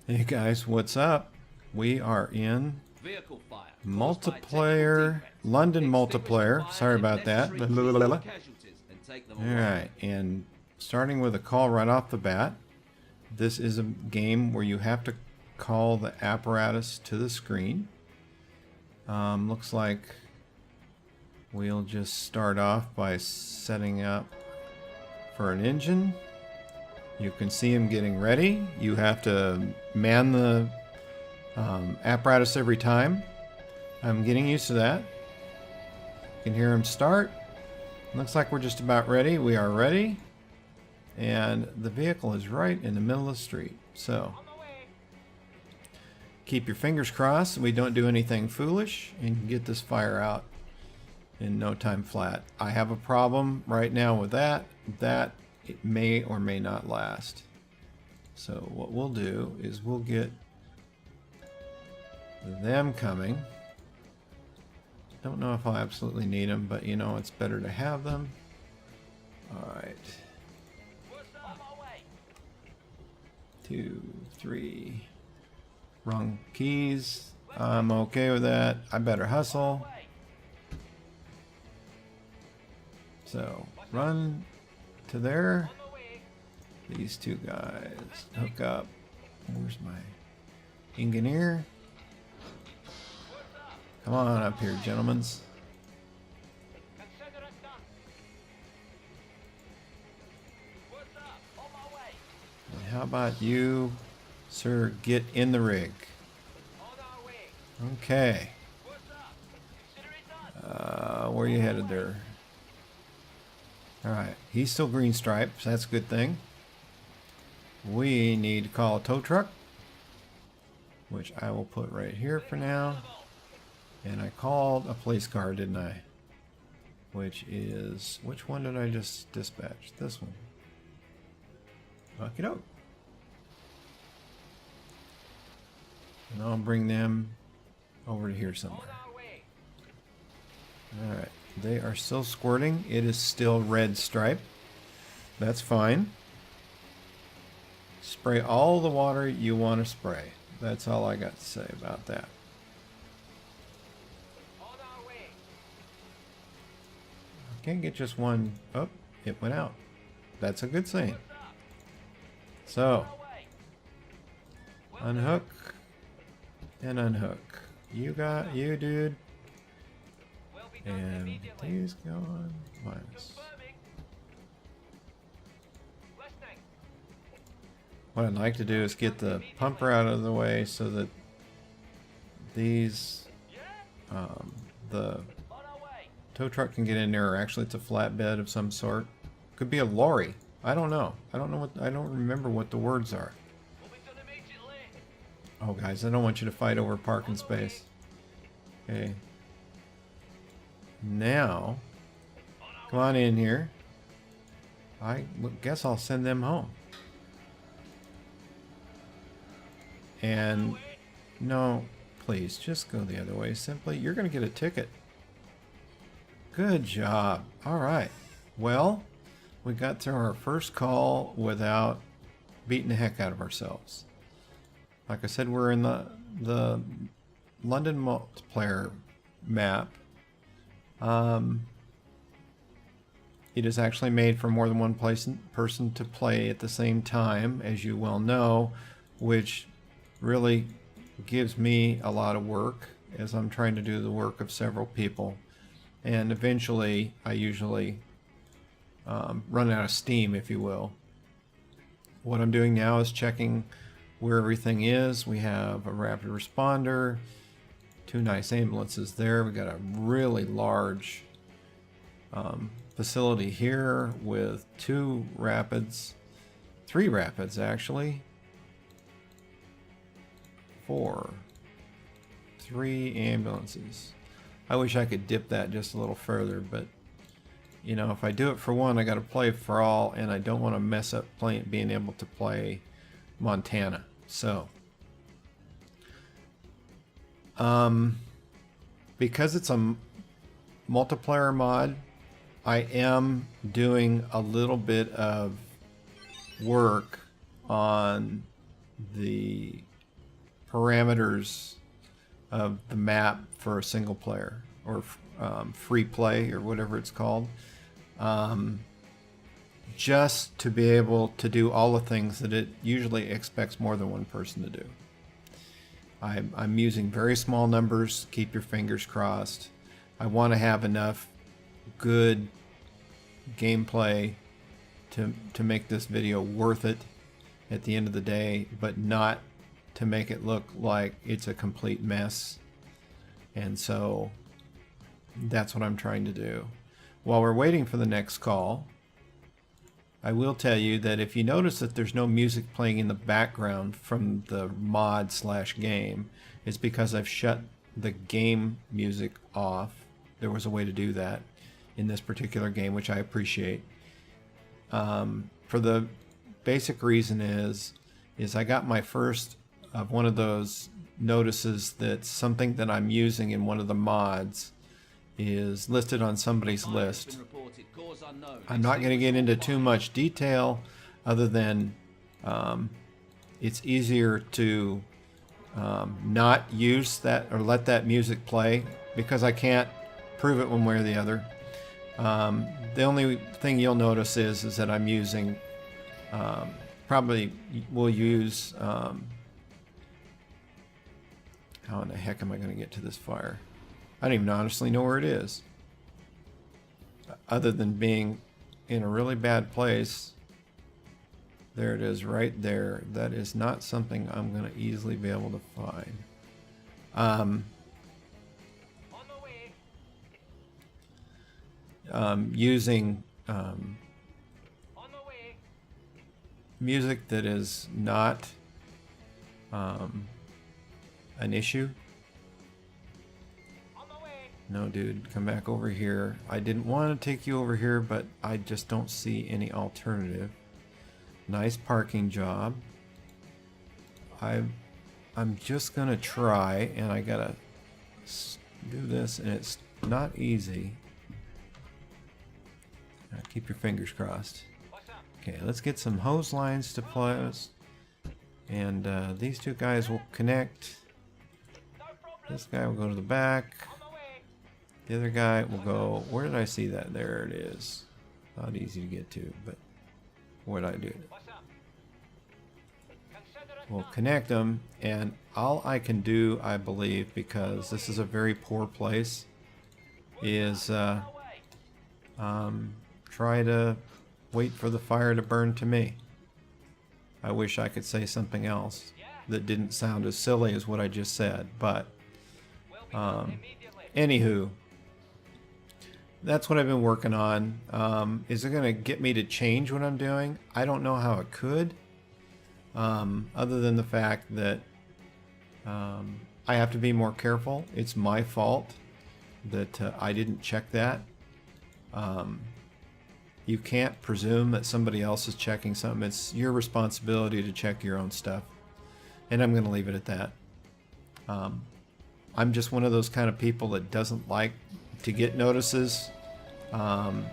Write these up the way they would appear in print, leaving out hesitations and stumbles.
Hey guys, what's up? We are in Vehicle fire. multiplayer, London multiplayer. Sorry about that. Alright, and starting with a call right off the bat. This is a game where you have to call the apparatus to the screen. Looks like we'll just start off by setting up for an engine. You can see him getting ready. You have to man the apparatus every time. I'm getting used to that. You can hear him start. Looks like we're just about ready. We are ready. And the vehicle is right in the middle of the street. So keep your fingers crossed we don't do anything foolish and can get this fire out in no time flat. I have a problem right now with that. It may or may not last. So what we'll do is we'll get them coming. Don't know if I'll absolutely need them, but you know, it's better to have them. Alright. 2, 3. Wrong keys. I'm okay with that. I better hustle. So, run to there. These two guys hook up. Where's my engineer? Come on up here, gentlemen. And how about you, sir, get in the rig? Okay. Where are you headed there? Alright, he's still green stripes. That's a good thing. We need to call a tow truck, which I will put right here for now. And I called a police car, didn't I? Which is... which one did I just dispatch? This one. Okie doke. And I'll bring them over to here somewhere. Alright. They are still squirting. It is still red stripe. That's fine. Spray all the water you want to spray. That's all I got to say about that. I can't get just one. Oh, it went out. That's a good thing. So, unhook and unhook. You got you, dude. And these go on minus. What I'd like to do is get the pumper out of the way so that these, the tow truck can get in there. Or actually, it's a flatbed of some sort. Could be a lorry. I don't know. I don't remember what the words are. Oh, guys, I don't want you to fight over parking space. Okay. Now, come on in here. I guess I'll send them home. And no, please, just go the other way. Simply, you're going to get a ticket. Good job. All right. Well, we got through our first call without beating the heck out of ourselves. Like I said, we're in the London multiplayer map. It is actually made for more than one person to play at the same time, as you well know, which really gives me a lot of work as I'm trying to do the work of several people. And eventually, I usually run out of steam, if you will. What I'm doing now is checking where everything is. We have a rapid responder, 2 nice ambulances there. We got a really large facility here with 2 rapids, 3 rapids actually, 3 ambulances. I wish I could dip that just a little further, but you know, if I do it for one, I got to play for all, and I don't want to mess up being able to play Montana. So, because it's a multiplayer mod, I am doing a little bit of work on the parameters of the map for a single player or free play or whatever it's called, just to be able to do all the things that it usually expects more than one person to do. I'm using very small numbers. Keep your fingers crossed. I want to have enough good gameplay to make this video worth it at the end of the day, but not to make it look like it's a complete mess. And so that's what I'm trying to do. While we're waiting for the next call, I will tell you that if you notice that there's no music playing in the background from the mod/game, it's because I've shut the game music off. There was a way to do that in this particular game, which I appreciate. For the basic reason is I got my first of one of those notices that something that I'm using in one of the mods is listed on somebody's list. I'm not going to get into too much detail other than it's easier to not use that or let that music play because I can't prove it one way or the other. The only thing you'll notice is that I'm using, probably will use, how in the heck am I going to get to this fire? I don't even honestly know where it is. Other than being in a really bad place. There it is right there. That is not something I'm going to easily be able to find. Using music that is not an issue. No, dude, come back over here. I didn't want to take you over here, but I just don't see any alternative. Nice parking job. I'm just gonna try, and I gotta do this, and it's not easy. Keep your fingers crossed. Okay, let's get some hose lines to place, and these two guys will connect. This guy will go to the back. The other guy will go, where did I see that? There it is. Not easy to get to, but what did I do? We'll connect them, and all I can do, I believe, because this is a very poor place, is try to wait for the fire to burn to me. I wish I could say something else that didn't sound as silly as what I just said, but anywho, that's what I've been working on. Is it going to get me to change what I'm doing? I don't know how it could, other than the fact that I have to be more careful. It's my fault that I didn't check that. You can't presume that somebody else is checking something. It's your responsibility to check your own stuff. And I'm going to leave it at that. I'm just one of those kind of people that doesn't like to get notices. And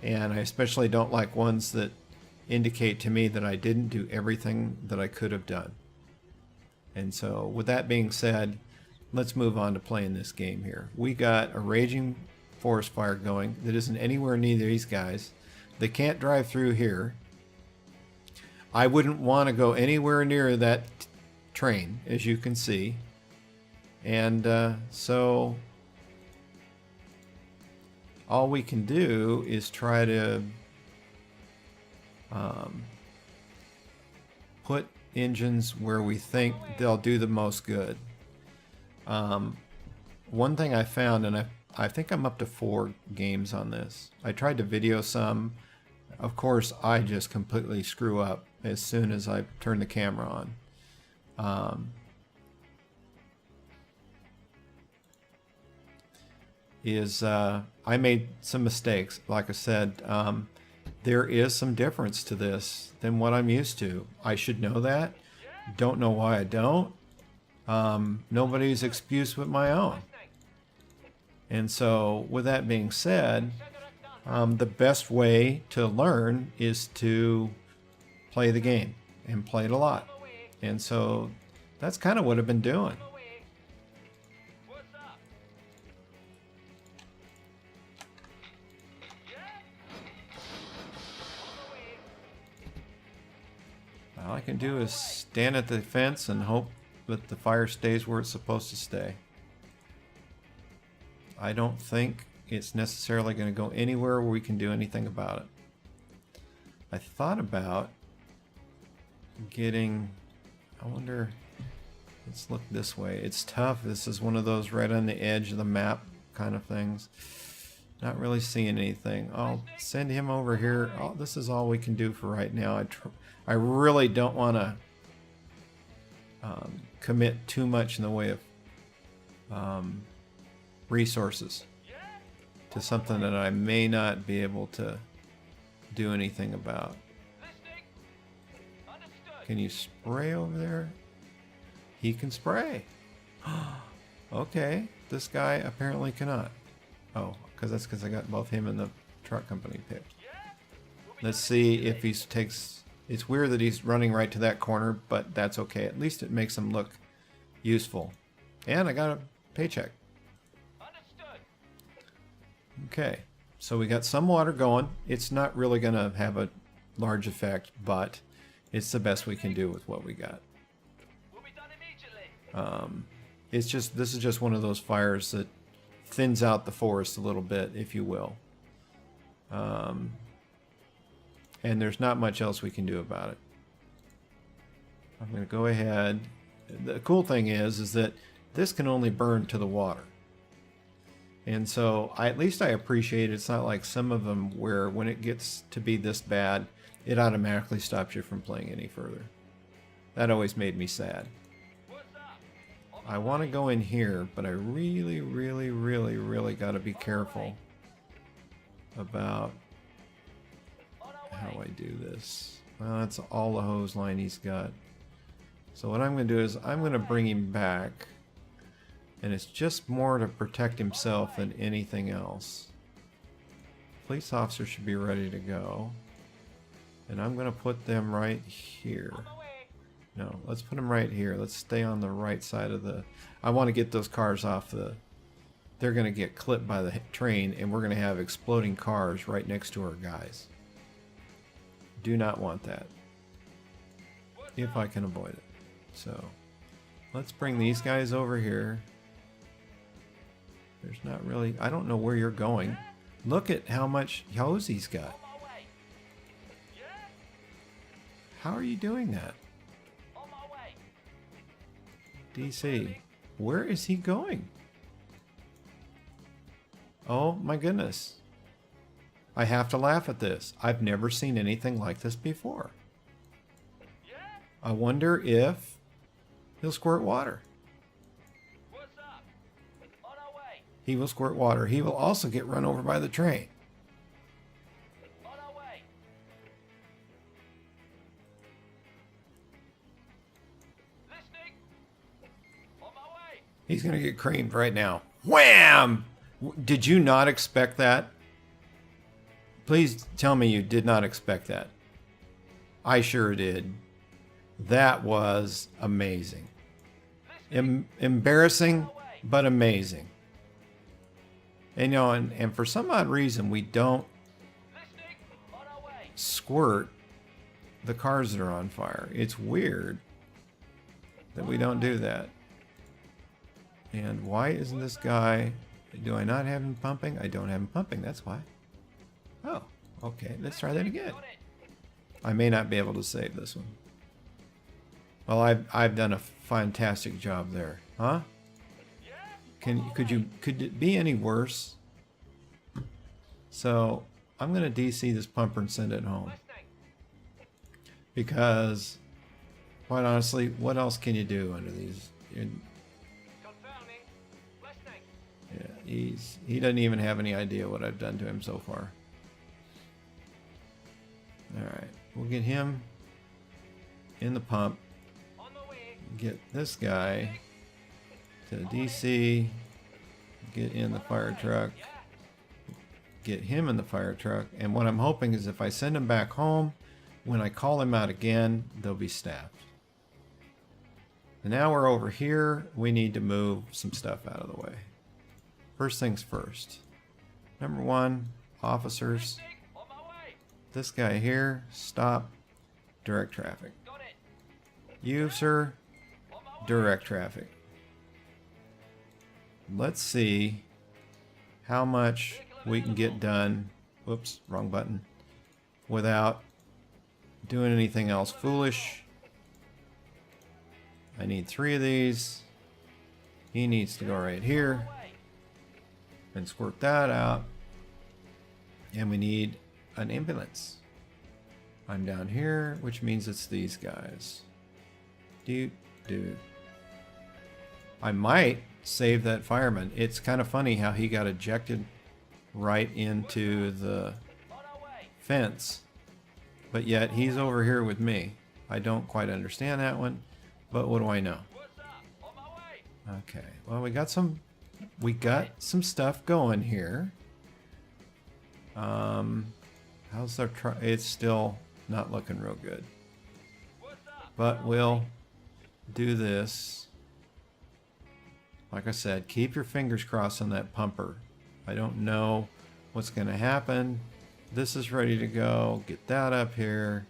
I especially don't like ones that indicate to me that I didn't do everything that I could have done. And so with that being said, let's move on to playing this game here. We got a raging forest fire going that isn't anywhere near these guys. They can't drive through here. I wouldn't want to go anywhere near that train, as you can see. And so all we can do is try to put engines where we think they'll do the most good. One thing I found, and I think I'm up to 4 games on this. I tried to video some. Of course, I just completely screw up as soon as I turn the camera on. I made some mistakes. Like I said, there is some difference to this than what I'm used to. I should know that. Don't know why I don't. Nobody's excuse but my own. And so, with that being said, the best way to learn is to play the game and play it a lot. And so, That's kind of what I've been doing. All I can do is stand at the fence and hope that the fire stays where it's supposed to stay. I don't think it's necessarily going to go anywhere where we can do anything about it. I thought about getting, I wonder, let's look this way. It's tough. This is one of those right on the edge of the map kind of things. Not really seeing anything. I'll send him over here. Oh, this is all we can do for right now. I really don't want to commit too much in the way of resources to something that I may not be able to do anything about. Can you spray over there? He can spray. Okay, this guy apparently cannot. Oh, because I got both him and the truck company picked. Let's see if he takes... It's weird that he's running right to that corner, but that's okay. At least it makes him look useful. And I got a paycheck. Okay, so we got some water going. It's not really going to have a large effect, but it's the best we can do with what we got. It's just, this is just one of those fires that thins out the forest a little bit, if you will. And there's not much else we can do about it. I'm going to go ahead. The cool thing is that this can only burn to the water. And so at least I appreciate it's not like some of them where when it gets to be this bad, it automatically stops you from playing any further. That always made me sad. I want to go in here, but I really, really, really, really got to be careful about how I do this. Well, that's all the hose line he's got. So what I'm going to do is I'm going to bring him back. And it's just more to protect himself than anything else. Police officer should be ready to go. And I'm going to put them right here. No, let's put them right here. Let's stay on the right side of the... I want to get those cars off the... They're going to get clipped by the train, and we're going to have exploding cars right next to our guys. Do not want that. If I can avoid it. So, let's bring these guys over here. There's not really... I don't know where you're going. Look at how much hose he's got. How are you doing that? DC, where is he going? Oh my goodness. I have to laugh at this. I've never seen anything like this before. I wonder if he'll squirt water. He will squirt water. He will also get run over by the train. He's going to get creamed right now. Wham! Did you not expect that? Please tell me you did not expect that. I sure did. That was amazing. Embarrassing, but amazing. And, you know, and for some odd reason, we don't squirt the cars that are on fire. It's weird that we don't do that. And why isn't this guy... Do I not have him pumping? I don't have him pumping, that's why. Oh, okay, let's try that again. I may not be able to save this one. Well, I've done a fantastic job there. Huh? Could it be any worse? So, I'm going to DC this pumper and send it home. Because, quite honestly, what else can you do under these... Yeah, he doesn't even have any idea what I've done to him so far. Alright, we'll get him in the pump. Get this guy to DC. Get in the fire truck. Get him in the fire truck. And what I'm hoping is if I send him back home, when I call him out again, they'll be staffed. And now we're over here. We need to move some stuff out of the way. First things first. Number one, officers. This guy here, stop. Direct traffic. You, sir, direct traffic. Let's see how much we can get done. Whoops, wrong button. Without doing anything else foolish. I need 3 of these. He needs to go right here and squirt that out. And we need an ambulance. I'm down here, which means it's these guys. Dude. I might save that fireman. It's kind of funny how he got ejected right into the fence, but yet he's over here with me. I don't quite understand that one, but what do I know? Okay, well, we got some stuff going here. How's our it's still not looking real good, but we'll do this. Like I said, keep your fingers crossed on that pumper. I don't know what's going to happen. This is ready to go. Get that up here.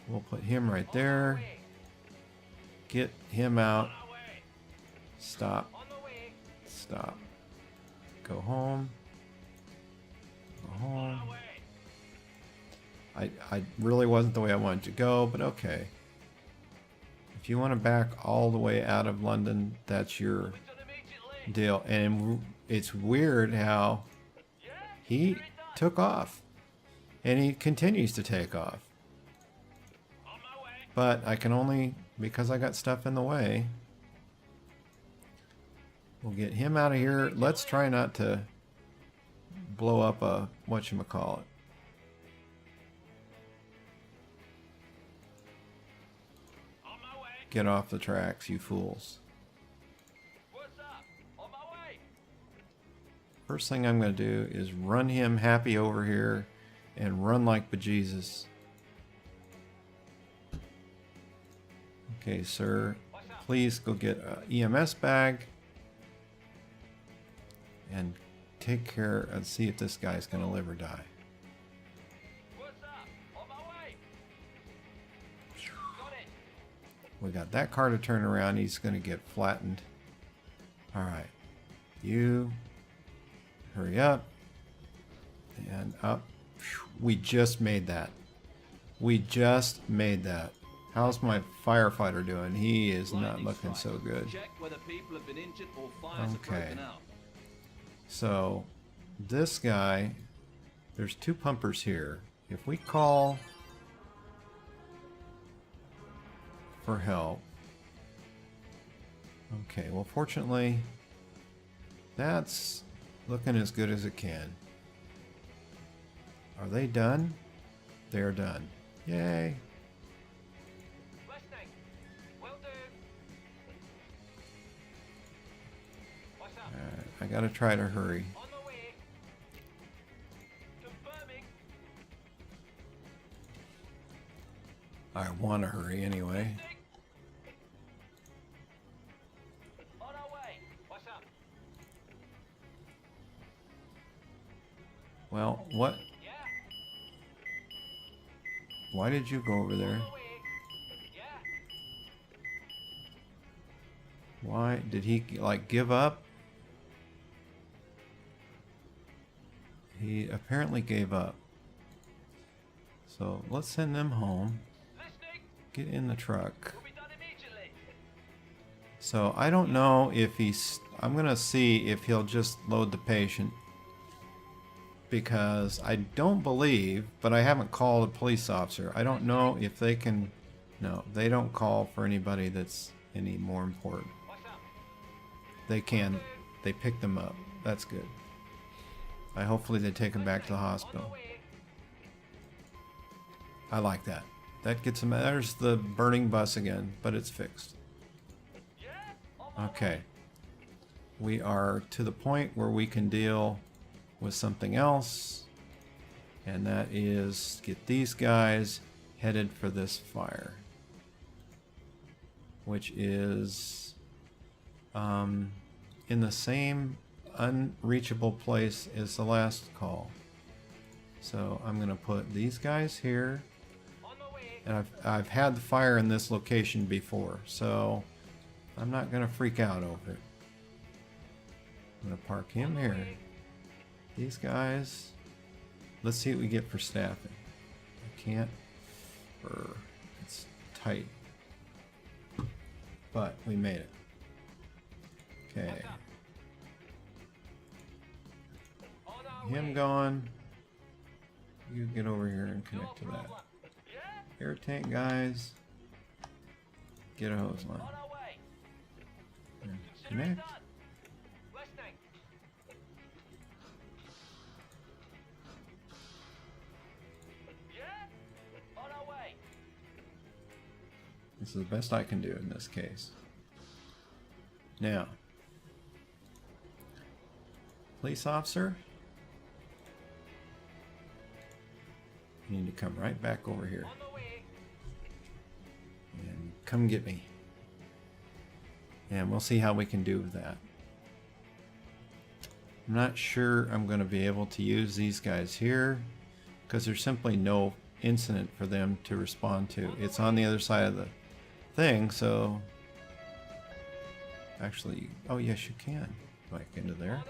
We'll put him right there. Get him out. Stop. Stop. Go home. Go home. I really wasn't the way I wanted to go, but okay. If you want to back all the way out of London, that's your deal. And it's weird how he took off. And he continues to take off. But I can only, because I got stuff in the way. We'll get him out of here. Let's try not to blow up a whatchamacallit. Get off the tracks, you fools. First thing I'm going to do is run him happy over here and run like bejesus. Okay, sir, please go get an EMS bag and take care and see if this guy's going to live or die. We got that car to turn around. He's going to get flattened. All right. You hurry up and up. We just made that. We just made that. How's my firefighter doing? He is not looking so good. Okay. So this guy, there's 2 pumpers here. If we call for help. Okay, well, fortunately, that's looking as good as it can. Are they done? They're done. Yay. Alright, I gotta try to hurry. I want to hurry anyway. Well, what? Why did you go over there? Why did he like give up? He apparently gave up. So let's send them home. Get in the truck. So I don't know if he's... I'm going to see if he'll just load the patient. Because I don't believe, but I haven't called a police officer. I don't know if they can... No, they don't call for anybody that's any more important. They can. They pick them up. That's good. Hopefully they take them back to the hospital. I like that. That gets them... There's the burning bus again, but it's fixed. Okay. We are to the point where we can deal with something else. And that is get these guys headed for this fire. which is in the same unreachable place as the last call. So I'm going to put these guys here. And I've had the fire in this location before, so I'm not going to freak out over it. I'm going to park him here. These guys, let's see what we get for staffing. I can't, it's tight, but we made it. Okay. Him gone. You get over here and connect to that. Air tank guys, get a hose line. And connect. This is the best I can do in this case. Now, police officer, you need to come right back over here. And come get me. And we'll see how we can do with that. I'm not sure I'm going to be able to use these guys here because there's simply no incident for them to respond to. It's on the other side of the thing, so actually, oh yes, you can back into there.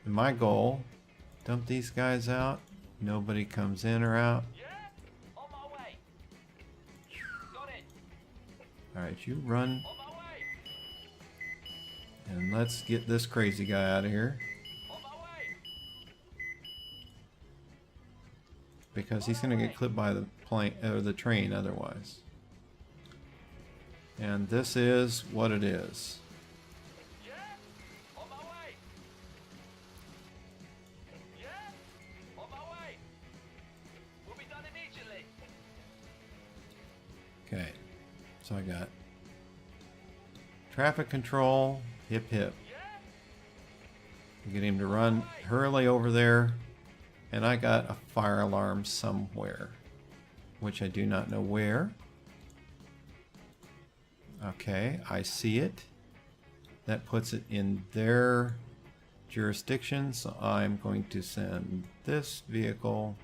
And my goal, dump these guys out, nobody comes in or out. Alright, you run. And let's get this crazy guy out of here. Because he's going to get clipped by the plane or the train otherwise. And this is what it is. Okay, so I got traffic control, hip hip. Get him to run, hurry over there, and I got a fire alarm somewhere, which I do not know where. Okay, I see it. That puts it in their jurisdiction, so I'm going to send this vehicle.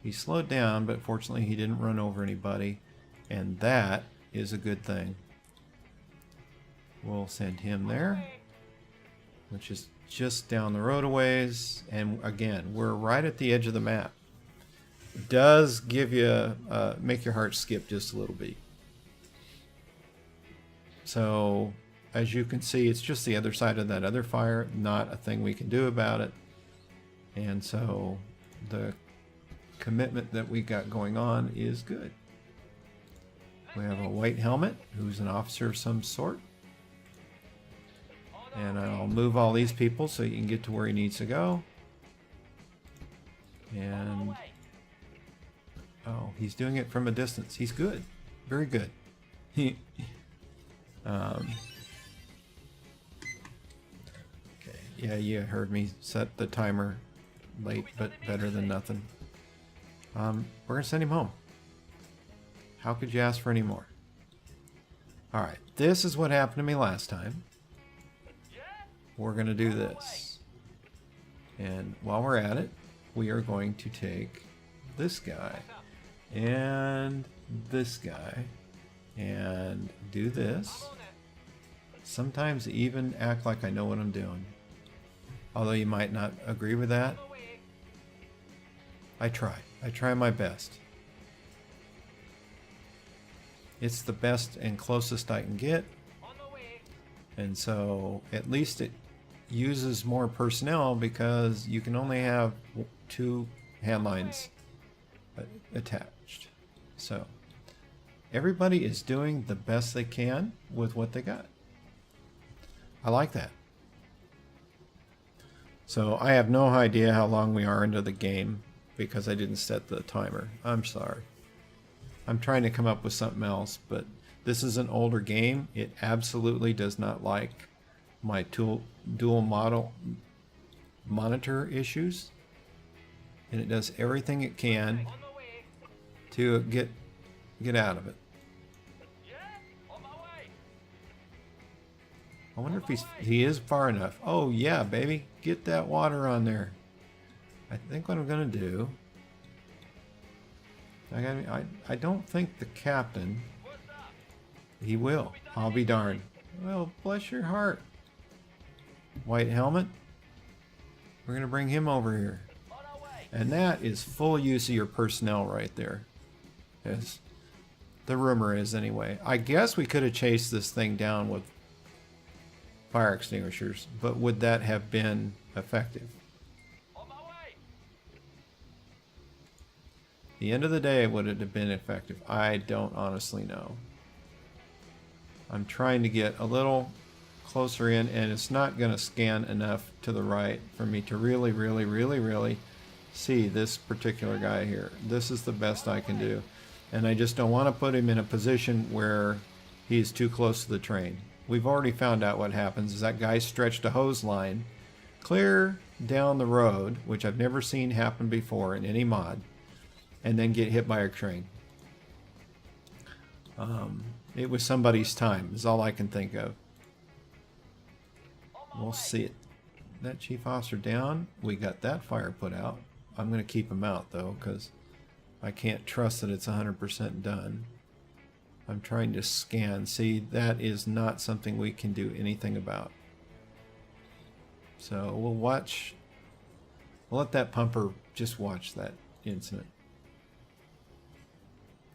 He slowed down, but fortunately he didn't run over anybody. And that is a good thing. We'll send him there, which is just down the road a ways. And again, we're right at the edge of the map. It does give you, make your heart skip just a little bit. So, as you can see, it's just the other side of that other fire. Not a thing we can do about it. And so, the commitment that we got going on is good. We have a white helmet who's an officer of some sort. And I'll move all these people so you can get to where he needs to go. And oh, he's doing it from a distance. He's good. Very good. Okay, yeah, you heard me set the timer late, but better than nothing. We're going to send him home. How could you ask for any more? Alright, this is what happened to me last time. We're going to do this. And while we're at it, we are going to take this guy and this guy and do this. Sometimes even act like I know what I'm doing. Although you might not agree with that. I try. I try my best. It's the best and closest I can get. And so at least it uses more personnel because you can only have 2 hand lines attached. So everybody is doing the best they can with what they got. I like that. So I have no idea how long we are into the game because I didn't set the timer. I'm sorry. I'm trying to come up with something else, but this is an older game. It absolutely does not like my dual model monitor issues, and it does everything it can to get out of it. I wonder if he is far enough. Oh yeah, baby, get that water on there. I think what I'm gonna do. I don't think the captain. He will. I'll be darned. Well, bless your heart. White helmet. We're gonna bring him over here. And that is full use of your personnel right there. As the rumor is anyway. I guess we could have chased this thing down with fire extinguishers, but would that have been effective? The end of the day, would it have been effective? I don't honestly know. I'm trying to get a little closer in, and it's not going to scan enough to the right for me to really see this particular guy here. This is the best I can do. And I just don't want to put him in a position where he's too close to the train. We've already found out what happens is that guy stretched a hose line clear down the road, which I've never seen happen before in any mod, and then get hit by a train. It was somebody's time, is all I can think of. We'll see it. That chief officer down. We got that fire put out. I'm going to keep him out though, because I can't trust that it's 100% done. I'm trying to scan. See, that is not something we can do anything about. So we'll watch. We'll let that pumper just watch that incident.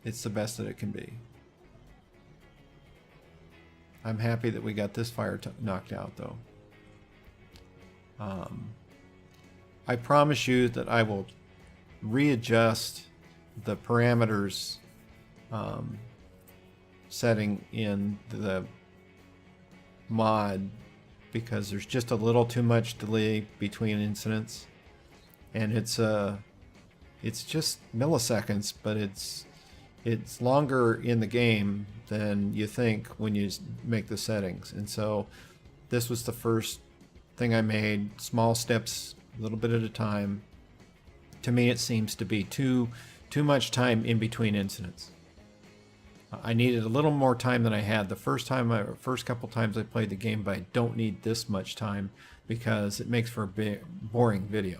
It's the best that it can be. I'm happy that we got this fire knocked out though. I promise you that I will readjust the parameters setting in the mod because there's just a little too much delay between incidents, and it's just milliseconds, but it's longer in the game than you think when you make the settings. And so this was the first thing I made, small steps, a little bit at a time. To me it seems to be too much time in between incidents. I needed a little more time than I had the first couple times I played the game, but I don't need this much time because it makes for a boring video.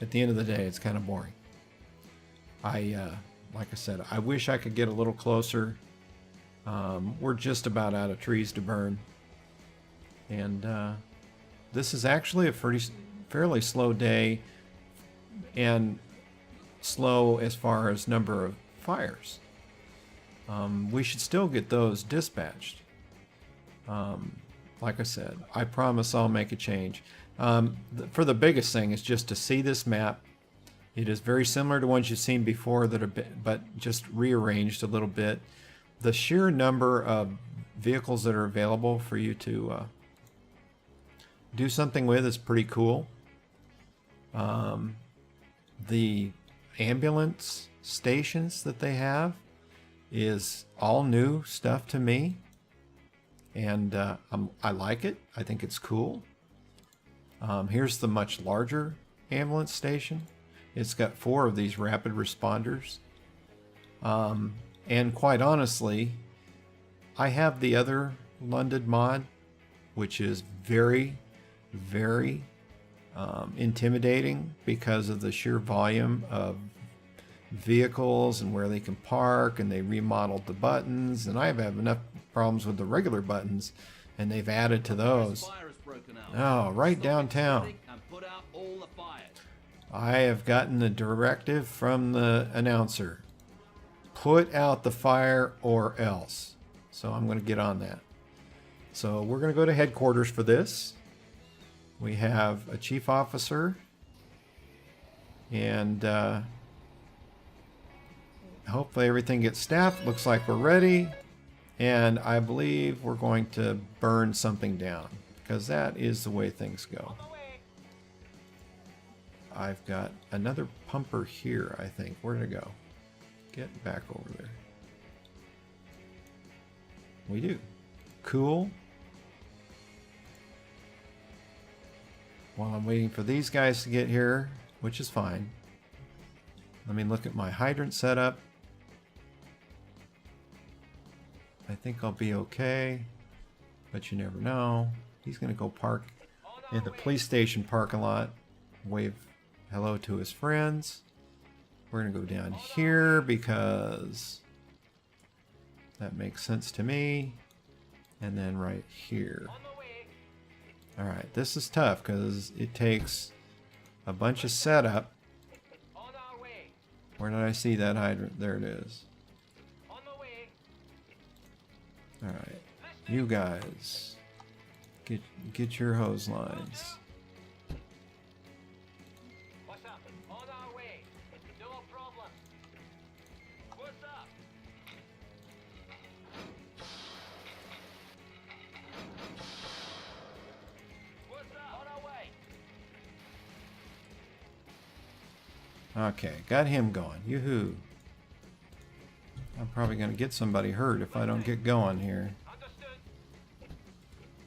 At the end of the day, it's kind of boring. Like I said, I wish I could get a little closer. We're just about out of trees to burn. And this is actually a fairly slow day, and slow as far as number of fires. We should still get those dispatched. Like I said, I promise I'll make a change. For the biggest thing is just to see this map. It is very similar to ones you've seen before, but just rearranged a little bit. The sheer number of vehicles that are available for you to do something with is pretty cool. The ambulance stations that they have is all new stuff to me, and I like it. I think it's cool. Here's the much larger ambulance station. It's got 4 of these rapid responders. And quite honestly, I have the other London mod, which is very intimidating because of the sheer volume of vehicles and where they can park, and they remodeled the buttons, and I have enough problems with the regular buttons, and they've added to those. Oh, right downtown. I have gotten the directive from the announcer. Put out the fire or else. So I'm going to get on that. So we're going to go to headquarters for this. We have a chief officer, and hopefully everything gets staffed. Looks like we're ready, and I believe we're going to burn something down because that is the way things go. I've got another pumper here, I think. Where'd it go? Get back over there. We do. Cool. While I'm waiting for these guys to get here, which is fine. Let me look at my hydrant setup. I think I'll be okay, but you never know. He's going to go park in the police station parking lot. Wave hello to his friends. We're going to go down here because that makes sense to me. And then right here. Alright, this is tough because it takes a bunch of setup. Where did I see that hydrant? There it is. Alright, you guys, get your hose lines. What's happened? On our way. No problem. What's up? What's up? On our way. Okay, got him going. Yoo-hoo. I'm probably going to get somebody hurt if I don't get going here. Understood.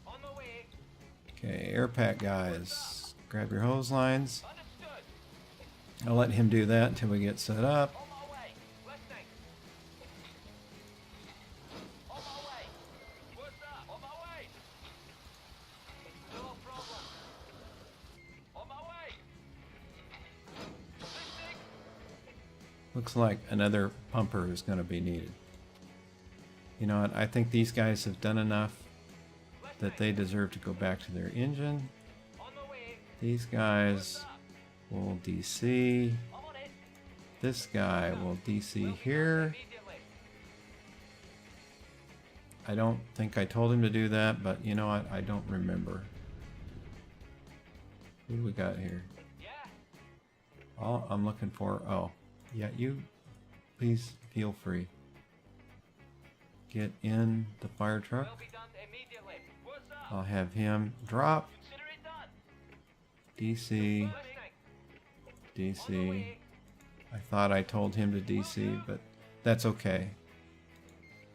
On the way. Okay, air pack guys, grab your hose lines. Understood. I'll let him do that until we get set up. On my way. Listening. On my way. What's up? On my way. No problem. On my way. Listening. Looks like another pumper is going to be needed. You know what? I think these guys have done enough that they deserve to go back to their engine. On the way. These guys will DC. I'm on it. This guy will DC here. Immediately. I don't think I told him to do that, but you know what? I don't remember. Who do we got here? Yeah. All I'm looking for... Oh, yeah, you... Please feel free. Get in the fire truck. Will be done immediately. What's up? I'll have him drop. Consider it done. DC. Listening. DC. I thought I told him to DC, but that's okay.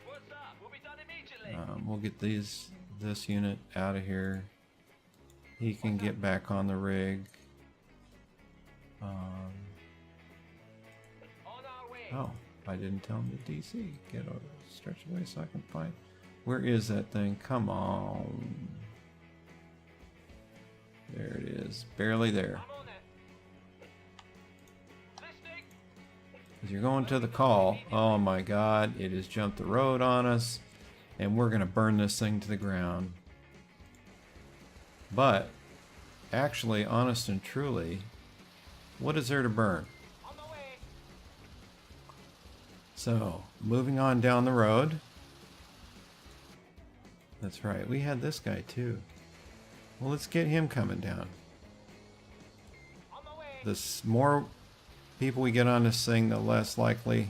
What's up? Will be done immediately. We'll get this unit out of here. He can get back on the rig. On our way. Oh, I didn't tell him to DC. Get over, stretch away so I can find. Where is that thing? Come on. There it is. Barely there. I'm on it. Listening. Because you're going to the call. Oh my god, it has jumped the road on us. And we're going to burn this thing to the ground. But, actually, honest and truly, what is there to burn? On the way. So, moving on down the road. That's right, we had this guy too. Well, let's get him coming down. On the way. The more people we get on this thing, the less likely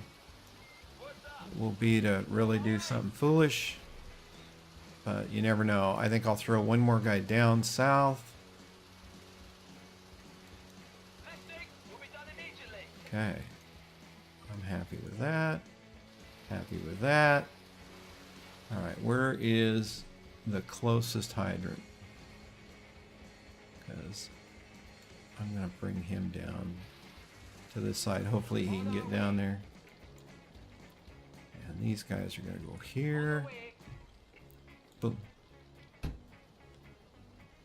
What's up? will be to really do something foolish. But you never know. I think I'll throw one more guy down south. Listening. Will be done immediately. Okay. I'm happy with that. Happy with that. Alright, where is the closest hydrant? Because I'm going to bring him down to this side. Hopefully he can get down there. And these guys are going to go here. On the way. Boom.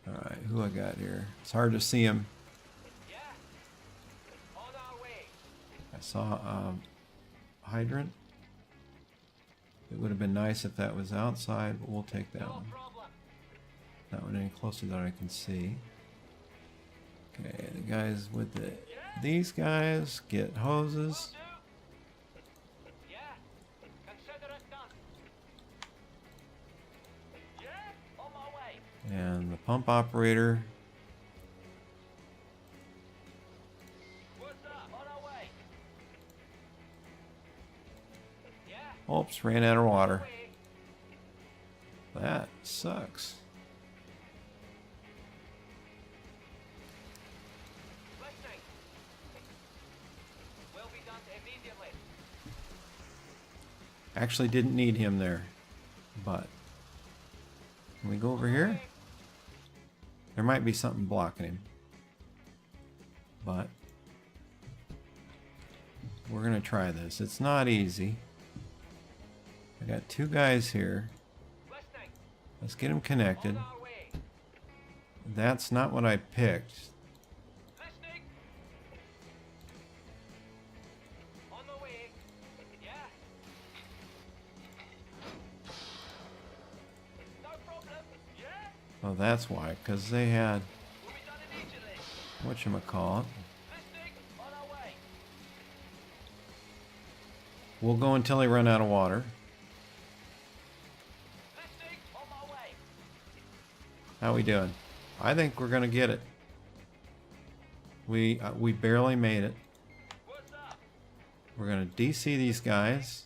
Alright, who I got here? It's hard to see him. Yeah. On our way. I saw a hydrant. It would have been nice if that was outside, but we'll take that No one. problem. That one any closer than I can see. Okay, the guys with the... These guys get hoses. Will do. Yeah. Consider it done. Yeah. On my way. And the pump operator. What's up? On our way. Yeah. Oops, ran out of water. On the way. That sucks. Listening. Will be done immediately. Actually didn't need him there. But... Can we go over here? There might be something blocking him. But... We're going to try this. It's not easy. I got two guys here. Listening. Let's get them connected. On our way. That's not what I picked. Listening. On the way. Yeah. No problem. Yeah. Oh, that's why. Because they had, We'll be done immediately. whatchamacallit. Listening. On our way. We'll go until they run out of water. Listening. On my way. How we doing? I think we're gonna get it. We barely made it. What's up? We're gonna DC these guys.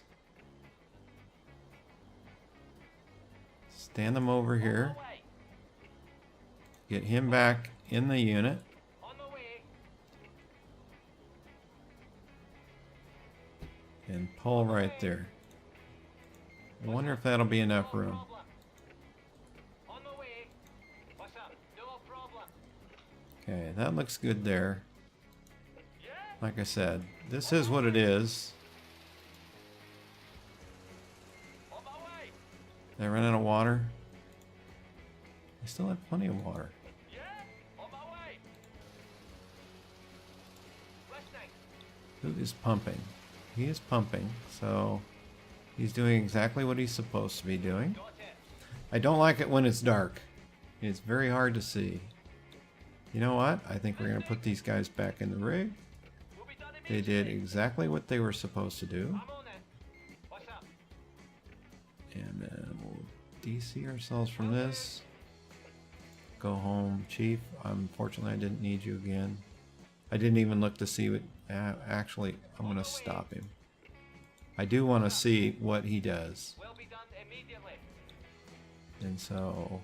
Stand them over here. On my way. Get him back in the unit. On the way. And pull right there. I wonder if that'll be enough No room. problem. On the way. What's up? No problem. Okay, that looks good there. Yeah. Like I said, this is what it is. On my way. They ran out of water. I still have plenty of water. Yeah. On my way. Listening. Who is pumping? He is pumping, so he's doing exactly what he's supposed to be doing. Got it. I don't like it when it's dark. It's very hard to see. You know what? I think we're going to put these guys back in the rig. We'll be done They immediately. did exactly what they were supposed to do. I'm on it. What's up? And then we'll DC ourselves from this. Go home, Chief. Unfortunately, I didn't need you again. I didn't even look to see what... actually, I'm going to stop him. I do want to see what he does. Will be done immediately. And so,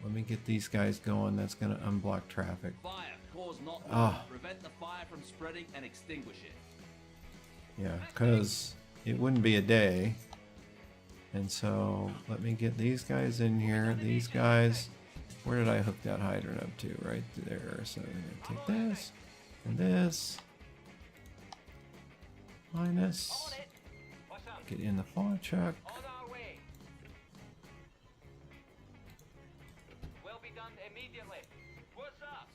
let me get these guys going. That's going to unblock traffic. Fire, cause not Ah. prevent the fire from spreading and extinguish it. Yeah, because it wouldn't be a day. And so, let me get these guys in here. These guys, where did I hook that hydrant up to? Right there. So, I'm going to take this and this. Minus. On it. What's up? Get in the fire truck. On our way. Will be done immediately. What's up?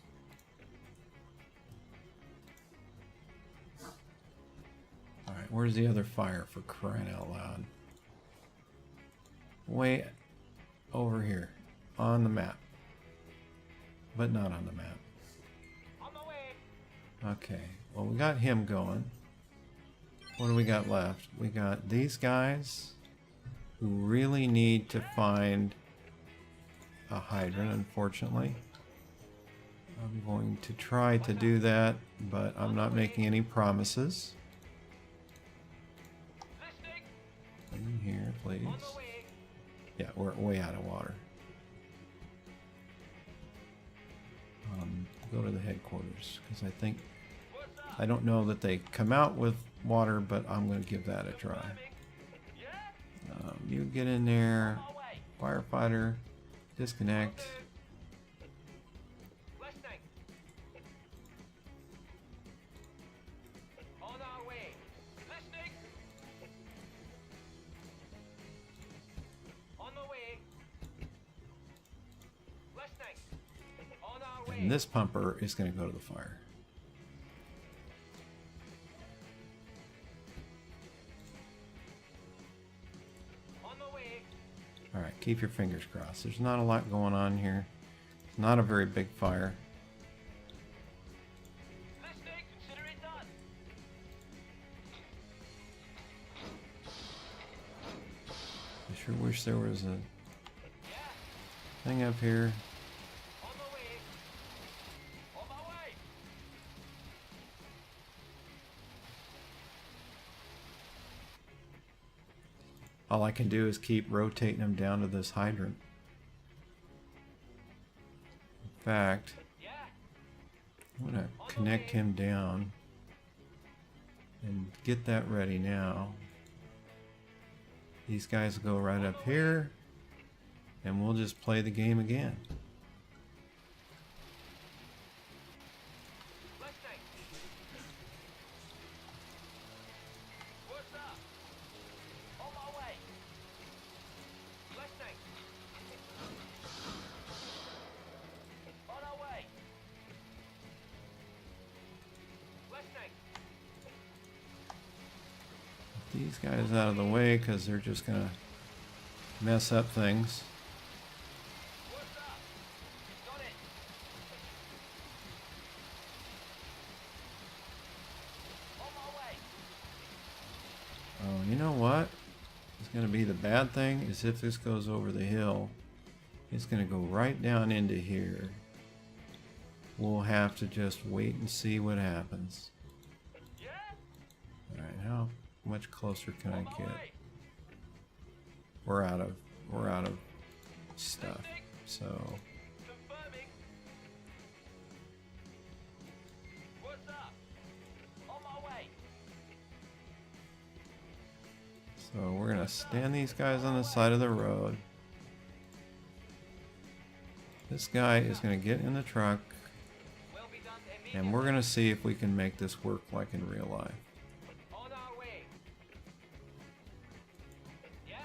Alright, where's the other fire for crying out loud? Way over here. On the map. But not on the map. On the way. Okay, well we got him going. What do we got left? We got these guys who really need to find a hydrant, unfortunately. I'm going to try to do that, but I'm not making any promises. Listening. In here, please. On the way. Yeah, we're way out of water. Go to the headquarters, because What's up? I don't know that they come out with water, but I'm going to give that a try. Yeah. You get in there, On our way. firefighter, disconnect. Listening. On our way. Listening. On the way. Listening. On our way. And this pumper is going to go to the fire. On the way. Alright, keep your fingers crossed. There's not a lot going on here. It's not a very big fire. Listening. Consider it done. I sure wish there was a Yeah. thing up here. On the way. On my way. All I can do is keep rotating him down to this hydrant. In fact, Yeah. I'm going to connect him down and get that ready now. These guys will go right up here, and we'll just play the game again. Listening. What's up? On my way. Listening. On our these guys out of the way because they're just gonna mess up things. What's up? Got it. On my way. Oh, you know what? It's gonna be the bad thing is if this goes over the hill, it's gonna go right down into here. We'll have to just wait and see what happens. Yeah? Alright, how much closer can I On my get? way. We're out of stuff. So Confirming. What's up? On my way. we're gonna stand these guys on the side of the road. This guy is gonna get in the truck Will be done immediately. and we're gonna see if we can make this work like in real life. On our way. Yeah.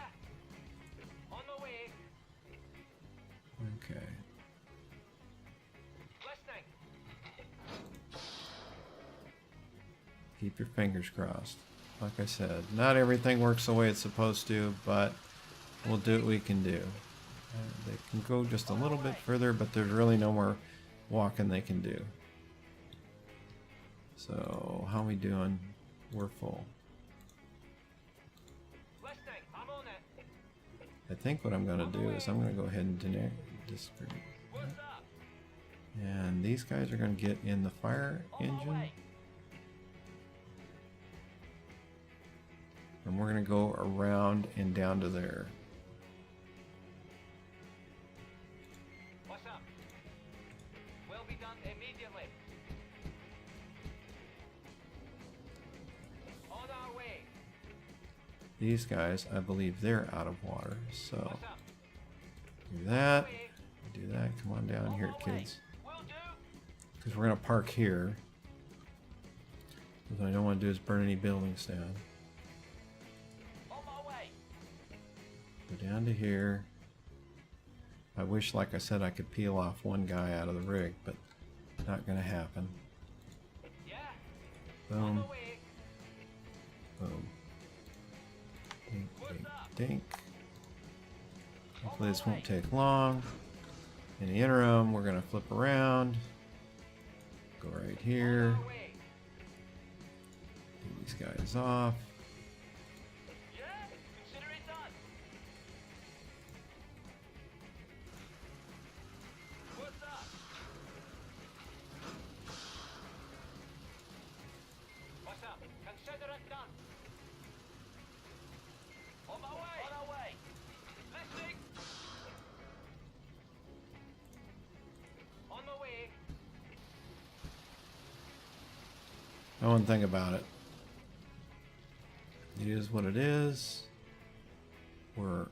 On the way. Okay. Listening. Keep your fingers crossed. Like I said, not everything works the way it's supposed to, but we'll do what we can do. They can go just a little bit further, but there's really no more walking they can do. So, how we doing? We're full. Listening. I'm on it. I think what I'm going to do is I'm going to go ahead and distribute. What's up? And these guys are going to get in the fire On my engine. way. And we're going to go around and down to there. What's up? Will be done immediately. On our way. These guys, I believe they're out of water. So, What's up? do that. Way. Do that. Come on down here, kids. Will do. Because we're going to park here. What I don't want to do is burn any buildings down. On my way. Go down to here. I wish, like I said, I could peel off one guy out of the rig, but not going to happen. Yeah. On Boom, the way. boom. Dink, What's dink, up? dink. Hopefully this won't take long. In the interim, we're going to flip around. Go right here. On our way. Get these guys off. Yeah. Consider it done. What's up? What's up? Consider it done. On my way. On our way. Listening. On my way. No one think about it. It is what it is. We're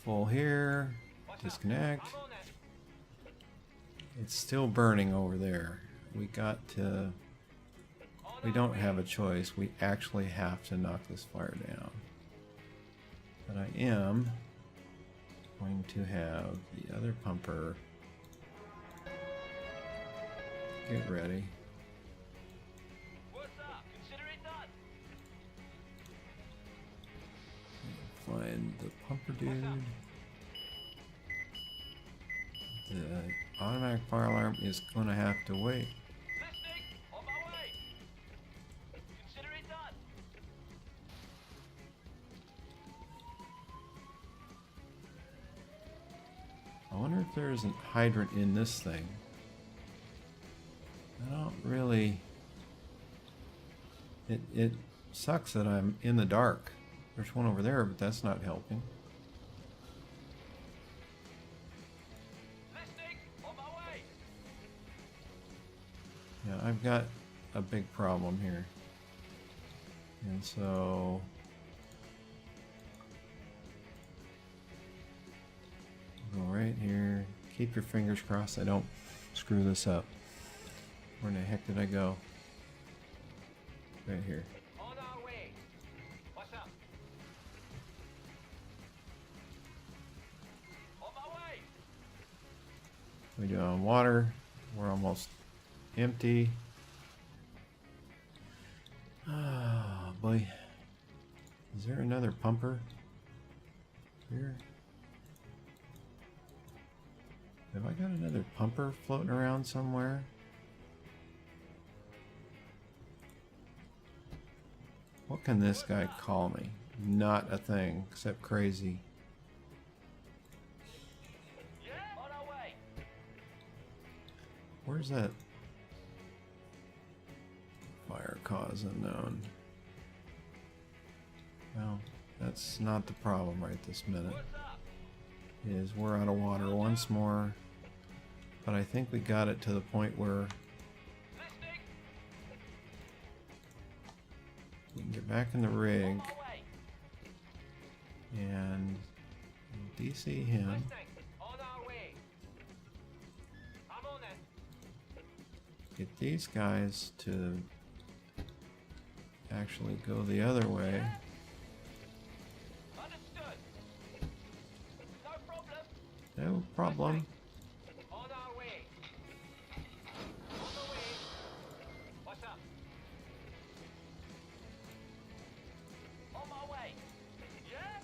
full here. What's Disconnect. up? I'm on it. It's still burning over there. We got to... We don't have a choice. We actually have to knock this fire down. But I am going to have the other pumper get ready. What's up? Consider it done. Find the pumper dude. The automatic fire alarm is going to have to wait. Listening. On my way. Consider it done. I wonder if there's an hydrant in this thing. I don't really... It sucks that I'm in the dark. There's one over there, but that's not helping. Listening. On my way. Yeah, I've got a big problem here. And so... Go right here. Keep your fingers crossed I don't screw this up. Where in the heck did I go? Right here. On our way. What's up? On my way. We do on water. We're almost empty. Oh boy. Is there another pumper here? Have I got another pumper floating around somewhere? What can this guy call me? Not a thing, except crazy. Yeah, on our way. Where's that? Fire cause unknown. Well, that's not the problem right this minute. What's up? Is we're out of water once more. But I think we got it to the point where Listening. we can get back in the rig On my way. and DC him. Listening. On our way. I'm on it. Get these guys to actually go the other way. Understood. No problem. No problem. On our way. On the way. What's up? On my way. Yeah?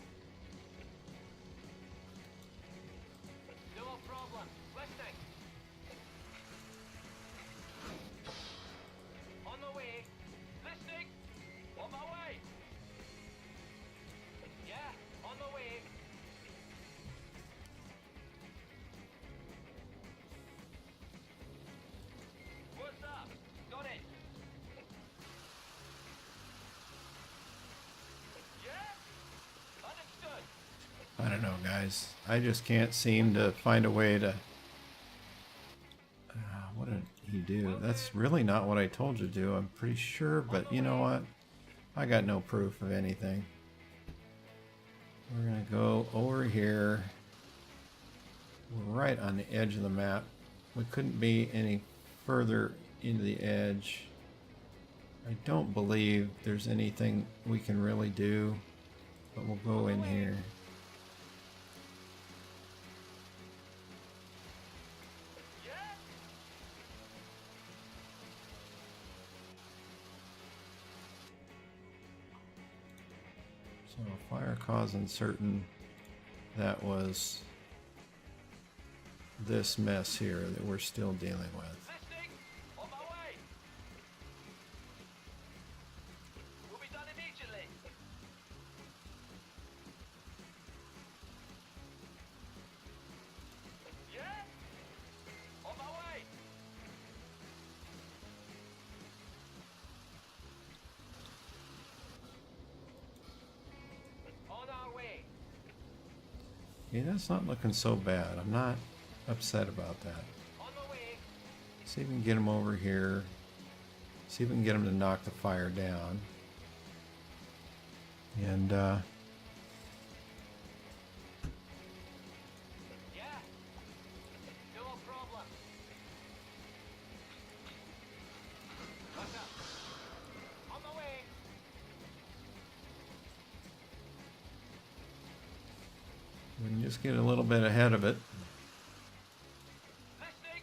No problem. Listening. On the way. Listening. On my way. Yeah, on the way. What's up? Got it. Yeah? Understood. I don't know, guys. I just can't seem to find a way to... what did he do? That's really not what I told you to do, I'm pretty sure, but you know what? I got no proof of anything. We're gonna go over here. We're right on the edge of the map. We couldn't be any further into the edge. I don't believe there's anything we can really do, but we'll go in here. Yeah? So fire cause uncertain. That was this mess here that we're still dealing with. Listening. On my way. Will be done immediately. Yeah? On my way. On our way. Yeah, that's not looking so bad. I'm not upset about that. On the way. See if we can get him over here. See if we can get him to knock the fire down. And Yeah. No problem. What's up? On the way. we can just get a little bit ahead of it. Listening.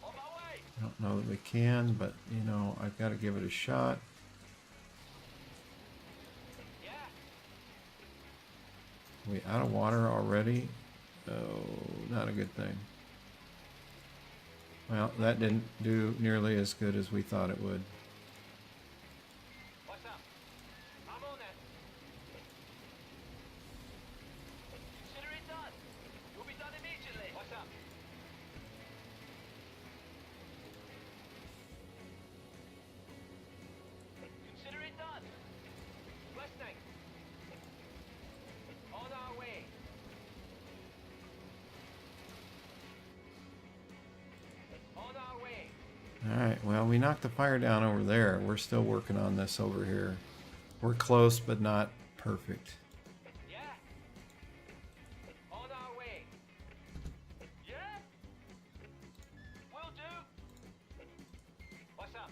On my way. I don't know that we can, but you know, I've got to give it a shot. Yeah. We out of water already? Oh, not a good thing. Well, that didn't do nearly as good as we thought it would. What's up? I'm on it. Consider it done. Will be done immediately. What's up? Consider it done. Listening. On our way. On our way. Alright, well, we knocked the fire down over there. We're still working on this over here. We're close, but not perfect. Yeah. On our way. Yeah. Will do. What's up?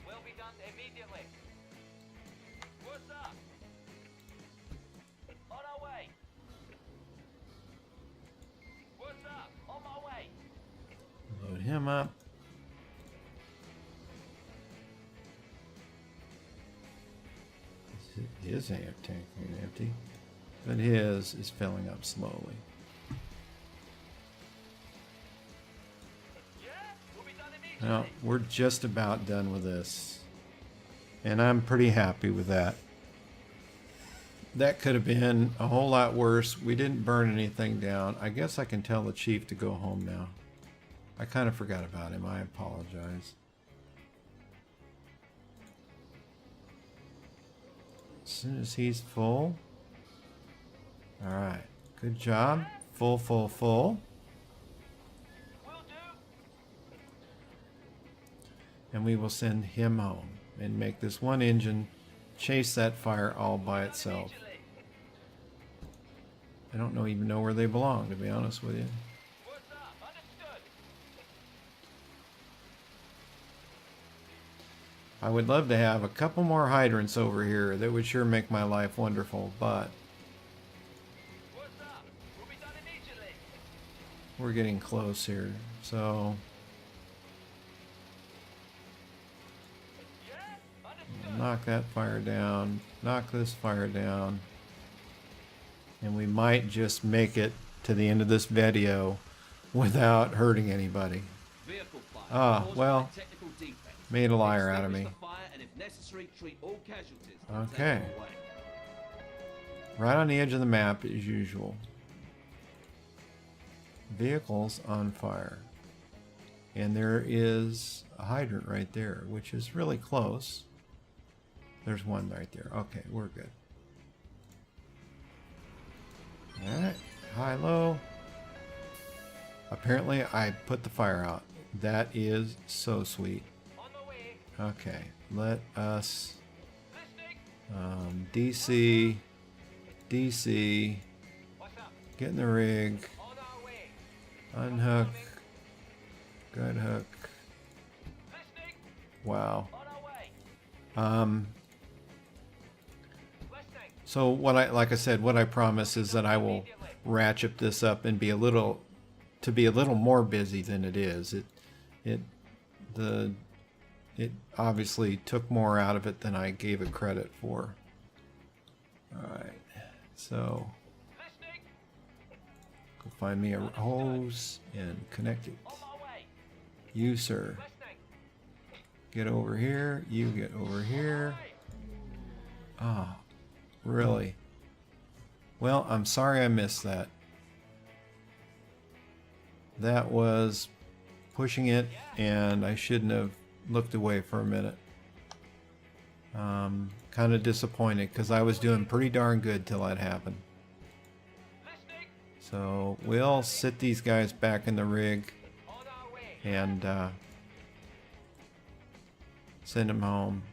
Will be done immediately. What's up? On our way. What's up? On my way. Load him up. His tank ain't empty, but his is filling up slowly. Yeah, we'll be done immediately. Now, we're just about done with this, and I'm pretty happy with that. That could have been a whole lot worse. We didn't burn anything down. I guess I can tell the chief to go home now. I kind of forgot about him. I apologize. As soon as he's full. Alright. Good job. Full, full, full. Will do. And we will send him home and make this one engine chase that fire all by itself. Immediately. I don't even know where they belong, to be honest with you. What's up? Understood. I would love to have a couple more hydrants over here. That would sure make my life wonderful, but What's up? We'll be done immediately. we're getting close here. So Yeah, understood. knock that fire down, knock this fire down, and we might just make it to the end of this video without hurting anybody. Vehicle fire. Ah, caused well, by technical defects. made a liar out of me. Extinguish the fire and if necessary, treat all casualties and take Okay. them away. Right on the edge of the map as usual. Vehicles on fire. And there is a hydrant right there, which is really close. There's one right there. Okay, we're good. Alright, high, low. Apparently I put the fire out. That is so sweet. On the way. Okay, let us Listening. DC, What's up? get in the rig, On our way. unhook, good hook. Listening. Wow. On our way. Listening. So like I said, what I promise is that I will ratchet this up and be a little more busy than it is. It obviously took more out of it than I gave it credit for. All right, so Listening. go find me a hose and connect it. On my way. You, sir, Listening. get over here. You get over here. Hey. Ah, really? Well, I'm sorry I missed that. That was pushing it, and I shouldn't have looked away for a minute. Kind of disappointed because I was doing pretty darn good till that happened. Listening. So we'll sit these guys back in the rig On our way. and send them home.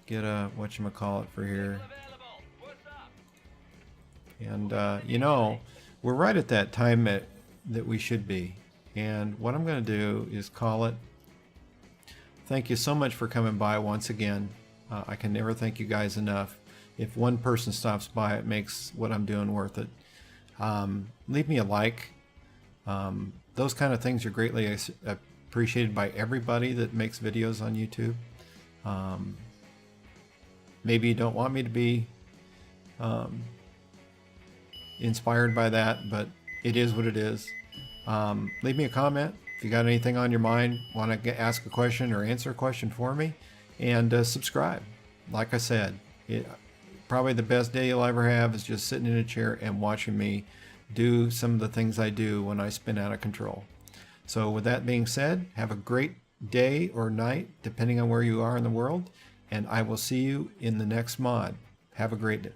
Get a whatchamacallit for here. Available. What's up? And you know, we're right at that time that we should be. And what I'm going to do is call it. Thank you so much for coming by once again. I can never thank you guys enough. If one person stops by, it makes what I'm doing worth it. Leave me a like. Those kind of things are greatly appreciated by everybody that makes videos on YouTube. Maybe you don't want me to be inspired by that, but it is what it is. Leave me a comment if you got anything on your mind, want to ask a question or answer a question for me, and subscribe. Like I said, probably the best day you'll ever have is just sitting in a chair and watching me do some of the things I do when I spin out of control. So with that being said, have a great day or night, depending on where you are in the world, and I will see you in the next mod. Have a great day.